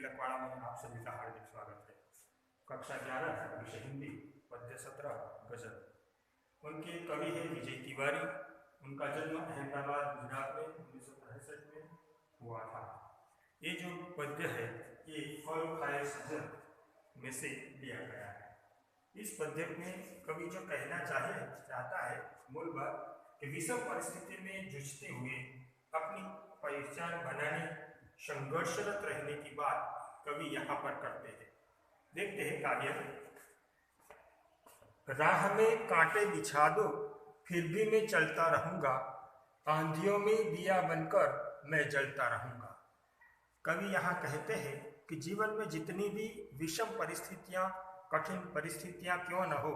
तिलकवाड़ा में आप सभी का हार्दिक स्वागत है। कक्षा 11 विषय हिंदी, पद्य 17 गजल। उनके कवि है विजय तिवारी। उनका जन्म अहमदाबाद गुजरात में 1963 में हुआ था। ये जो पद्य है ये फल खाए सजन में से लिया गया है। इस पद्य में कवि जो कहना चाहता है मूल बात कि विषम परिस्थिति में जूझते हुए अपनी पहचान बनाने संघर्षरत रहने की बात कवि यहाँ पर करते हैं। देखते हैं काव्य। राह में कांटे बिछा दो फिर भी मैं चलता रहूंगा, आंधियों में दिया बनकर मैं जलता रहूंगा। कवि यहाँ कहते हैं कि जीवन में जितनी भी विषम परिस्थितियां, कठिन परिस्थितियां क्यों न हो,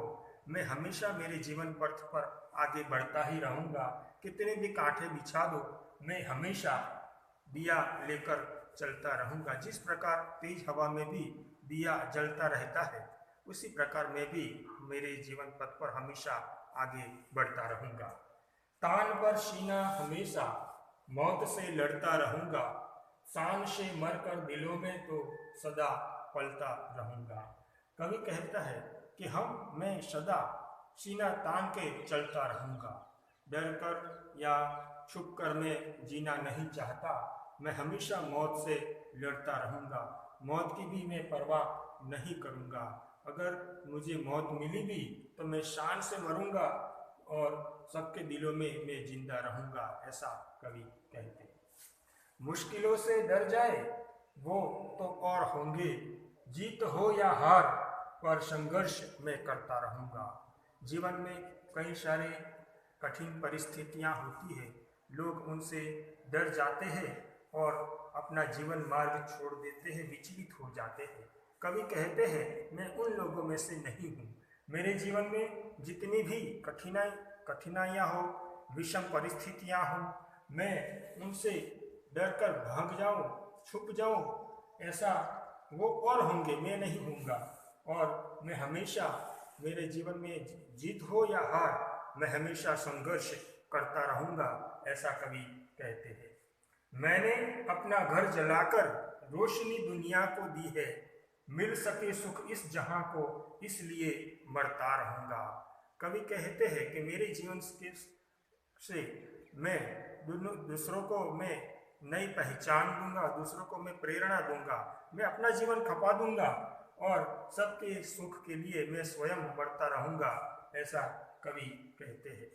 मैं हमेशा मेरे जीवन पथ पर आगे बढ़ता ही रहूंगा। कितने भी कांटे बिछा दो, मैं हमेशा दिया लेकर चलता रहूंगा। जिस प्रकार तेज हवा में भी दिया जलता रहता है, उसी प्रकार मैं भी मेरे जीवन पथ पर हमेशा आगे बढ़ता रहूंगा। तान पर सीना हमेशा मौत से लड़ता रहूंगा, शान से मरकर दिलों में तो सदा पलता रहूंगा। कवि कहता है कि मैं सदा सीना तान के चलता रहूंगा। डर कर या छुप कर मैं जीना नहीं चाहता, मैं हमेशा मौत से लड़ता रहूंगा। मौत की भी मैं परवाह नहीं करूंगा। अगर मुझे मौत मिली भी तो मैं शान से मरूंगा और सबके दिलों में मैं जिंदा रहूंगा, ऐसा कवि कहते हैं। मुश्किलों से डर जाए वो तो और होंगे, जीत हो या हार पर संघर्ष मैं करता रहूंगा। जीवन में कई सारे कठिन परिस्थितियां होती है, लोग उनसे डर जाते हैं और अपना जीवन मार्ग छोड़ देते हैं, विचलित हो जाते हैं। कवि कहते हैं मैं उन लोगों में से नहीं हूँ। मेरे जीवन में जितनी भी कठिनाइयाँ हो, विषम परिस्थितियाँ हो, मैं उनसे डर कर भाग जाऊँ, छुप जाऊँ, ऐसा वो और होंगे, मैं नहीं हूँगा। और मैं हमेशा मेरे जीवन में जीत हो या हार, मैं हमेशा संघर्ष करता रहूँगा, ऐसा कवि कहते हैं। मैंने अपना घर जलाकर रोशनी दुनिया को दी है, मिल सके सुख इस जहां को इसलिए मरता रहूंगा। कवि कहते हैं कि मेरे जीवन से मैं दूसरों को मैं नई पहचान दूंगा, दूसरों को मैं प्रेरणा दूंगा, मैं अपना जीवन खपा दूंगा और सबके सुख के लिए मैं स्वयं बढ़ता रहूंगा, ऐसा कवि कहते हैं।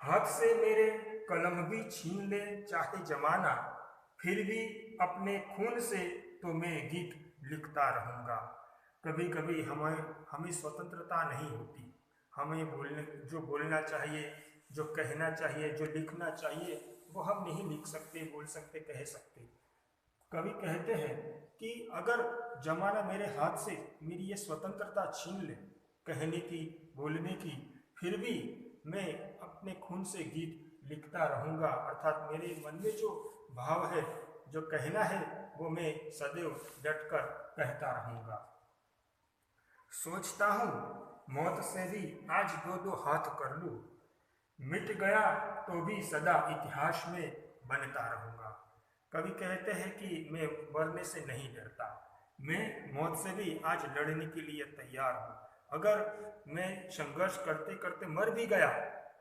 हाथ से मेरे कलम भी छीन ले चाहे जमाना, फिर भी अपने खून से तो मैं गीत लिखता रहूंगा। कभी कभी हमें स्वतंत्रता नहीं होती, हमें बोलना चाहिए, जो कहना चाहिए, जो लिखना चाहिए, वो हम नहीं लिख सकते, बोल सकते, कह सकते। कवि कहते हैं कि अगर जमाना मेरे हाथ से मेरी ये स्वतंत्रता छीन ले कहने की, बोलने की, फिर भी मैं अपने खून से गीत लिखता रहूंगा। अर्थात मेरे मन में जो भाव है, जो कहना है, वो मैं सदैव डटकर कहता रहूंगा। सोचता हूँ मौत से भी आज दो हाथ कर लूं, मिट गया तो भी सदा इतिहास में बनता रहूंगा। कवि कहते हैं कि मैं मरने से नहीं डरता, मैं मौत से भी आज लड़ने के लिए तैयार हूँ। अगर मैं संघर्ष करते करते मर भी गया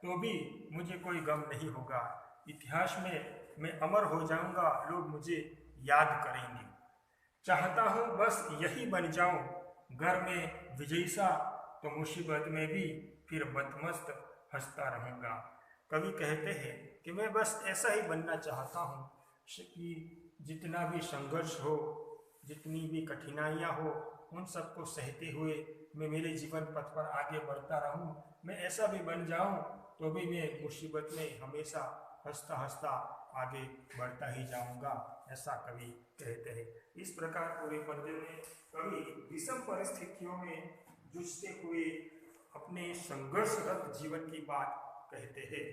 तो भी मुझे कोई गम नहीं होगा। इतिहास में मैं अमर हो जाऊंगा, लोग मुझे याद करेंगे। चाहता हूँ बस यही बन जाऊं, घर में विजयी सा तो मुसीबत में भी फिर मतमस्त हंसता रहूंगा। कवि कहते हैं कि मैं बस ऐसा ही बनना चाहता हूँ कि जितना भी संघर्ष हो, जितनी भी कठिनाइयाँ हो, उन सबको सहते हुए मैं मेरे जीवन पथ पर आगे बढ़ता रहूं। मैं ऐसा भी बन जाऊं तो भी मैं मुसीबत में हमेशा हंसता हंसता आगे बढ़ता ही जाऊंगा, ऐसा कवि कहते हैं। इस प्रकार पूरे पद्य में कवि विषम परिस्थितियों में जूझते हुए अपने संघर्षरत जीवन की बात कहते हैं।